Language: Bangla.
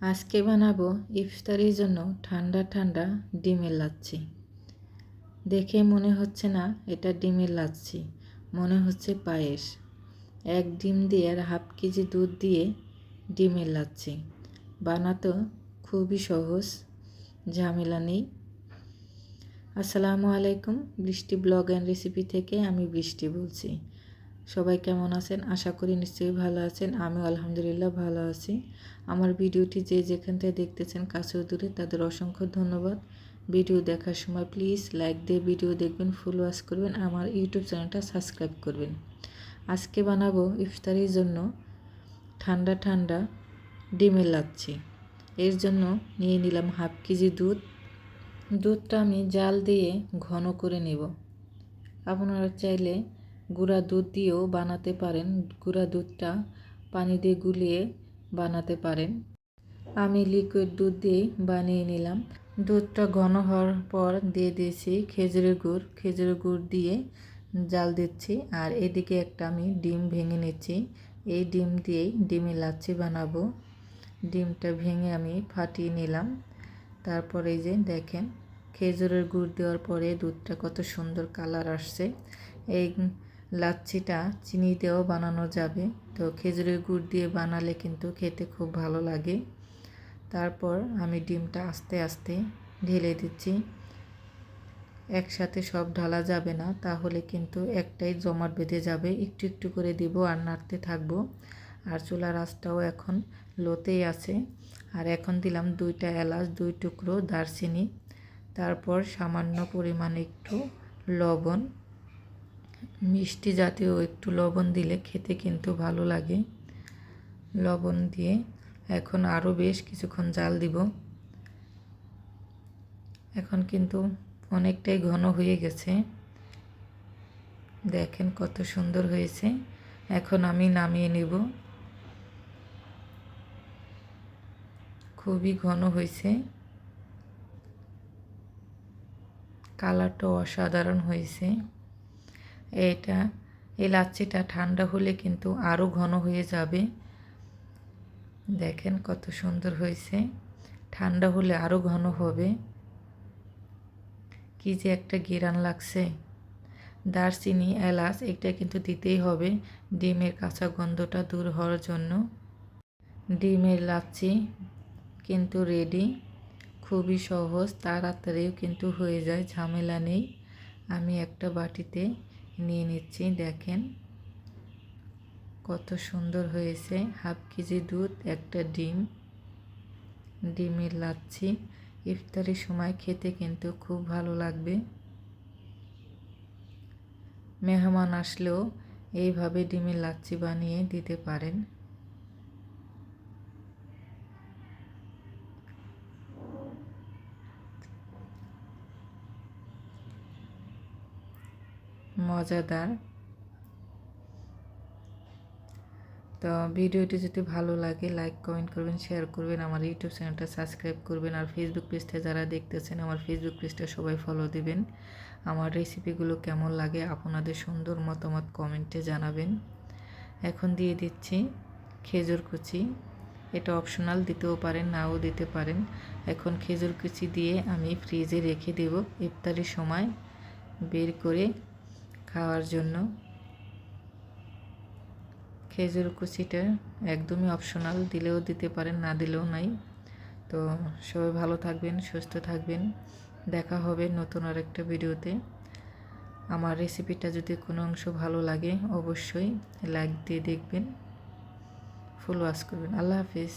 আজকে বানাবো ইফতারির জন্য ঠান্ডা ঠান্ডা ডিমের লাচ্ছি। দেখে মনে হচ্ছে না এটা ডিমের লাচ্ছি, মনে হচ্ছে পায়েস। এক ডিম দিয়ে আর হাফ কেজি দুধ দিয়ে ডিমের লাচ্ছি বানাতো খুবই সহজ, ঝামেলা নেই। আসসালামু আলাইকুম, বৃষ্টি ব্লগ অ্যান্ড রেসিপি থেকে আমি বৃষ্টি বলছি। সবাই কেমন আছেন? আশা করি নিশ্চয়ই ভালো আছেন। আমিও আলহামদুলিল্লাহ ভালো আছি। আমার ভিডিওটি যে যেখান থেকে দেখতেছেন কাছে দূরে তাদের অসংখ্য ধন্যবাদ। ভিডিও দেখার সময় প্লিজ লাইক দিয়ে ভিডিও দেখবেন, ফুল ওয়াচ করবেন, আমার ইউটিউব চ্যানেলটা সাবস্ক্রাইব করবেন। আজকে বানাবো ইফতারির জন্য ঠান্ডা ঠান্ডা ডিমের লাচ্ছি। এর জন্য নিয়ে নিলাম হাফ কেজি দুধ। দুধটা আমি জাল দিয়ে ঘন করে নেব। আপনারা চাইলে গুঁড়া দুধ দিয়েও বানাতে পারেন, গুঁড়া দুধটা পানি দিয়ে গুলিয়ে বানাতে পারেন। আমি লিকুইড দুধ দিয়েই বানিয়ে নিলাম। দুধটা ঘন হওয়ার পর দিয়ে দিয়েছি খেজুরের গুড় দিয়ে জাল দিচ্ছি। আর এদিকে একটা আমি ডিম ভেঙে নিচ্ছি। এই ডিম দিয়েই ডিমের লাচ্ছি বানাবো। ডিমটা ভেঙে আমি ফাটিয়ে নিলাম। তারপর এই যে দেখেন, খেজুরের গুড় দেওয়ার পরে দুধটা কত সুন্দর কালার আসছে। এই লাচ্ছিটা চিনি দিয়েও বানানো যাবে, তো খেজুরের গুড় দিয়ে বানালে কিন্তু খেতে খুব ভালো লাগে। তারপর আমি ডিমটা আস্তে আস্তে ঢেলে দিচ্ছি। একসাথে সব ঢালা যাবে না, তাহলে কিন্তু একটাই জমাট বেঁধে যাবে। একটু একটু করে দিব আর নাড়তে থাকবো। আর চুলার আঁচটাও এখন লোতেই আছে। আর এখন দিলাম 2টা এলাচ, 2 টুকরো দারচিনি, তারপর সামান্য পরিমাণে একটু লবণ। মিষ্টি জাতীয় একটু লবণ দিলে খেতে কিন্তু ভালো লাগে। লবণ দিয়ে এখন আরও বেশ কিছুক্ষণ জাল দিব। এখন কিন্তু অনেকটাই ঘন হয়ে গেছে, দেখেন কত সুন্দর হয়েছে। এখন আমি নামিয়ে নেব। খুবই ঘন হয়েছে, কালারটা অসাধারণ হয়েছে। এই লাচ্ছিটা ঠান্ডা হলে কিন্তু আরও ঘন হয়ে যাবে। দেখেন কত সুন্দর হয়েছে, ঠান্ডা হলে আরও ঘন হবে। কি যে একটা ঘ্রাণ লাগছে। দারচিনি এলাচ এটা কিন্তু দিতেই হবে ডিমের কাঁচা গন্ধটা দূর হওয়ার জন্য। ডিমের লাচ্ছি কিন্তু রেডি, খুবই সহজ, তাড়াতাড়িও কিন্তু হয়ে যায়, ঝামেলা নেই। আমি একটা বাটিতে নিয়ে নিচ্ছি। দেখেন কত সুন্দর হয়েছে। হাফ কেজি দুধ, একটা ডিমের লাচ্ছি ইফতারির সময় খেতে কিন্তু খুব ভালো লাগবে। মেহমান আসলেও এইভাবে ডিমের লাচ্ছি বানিয়ে দিতে পারেন। মজাদার। তো ভিডিওটি যদি ভালো লাগে লাইক কমেন্ট করবেন, শেয়ার করবেন, আমার ইউটিউব চ্যানেলটা সাবস্ক্রাইব করবেন। আর ফেসবুক পেজটা যারা দেখতেছেন আমার ফেসবুক পেজটা সবাই ফলো দিবেন। আমার রেসিপিগুলো কেমন লাগে আপনাদের সুন্দর মতামত কমেন্টে জানাবেন। এখন দিয়ে দিচ্ছি খেজুর কুচি। এটা অপশনাল, দিতেও পারেন নাও দিতে পারেন। এখন খেজুর কুচি দিয়ে আমি ফ্রিজে রেখে দেব ইফতারির সময় বের করে খাওয়ার জন্য। খেজুর কুচিটা একদমই অপশনাল, দিলেও দিতে পারেন না দিলেও নাই। তো সবাই ভালো থাকবেন, সুস্থ থাকবেন। দেখা হবে নতুন আরেকটা ভিডিওতে। আমার রেসিপিটা যদি কোনো অংশ ভালো লাগে অবশ্যই লাইক দিয়ে দেখবেন, ফুল ওয়াচ করবেন। আল্লাহ হাফিজ।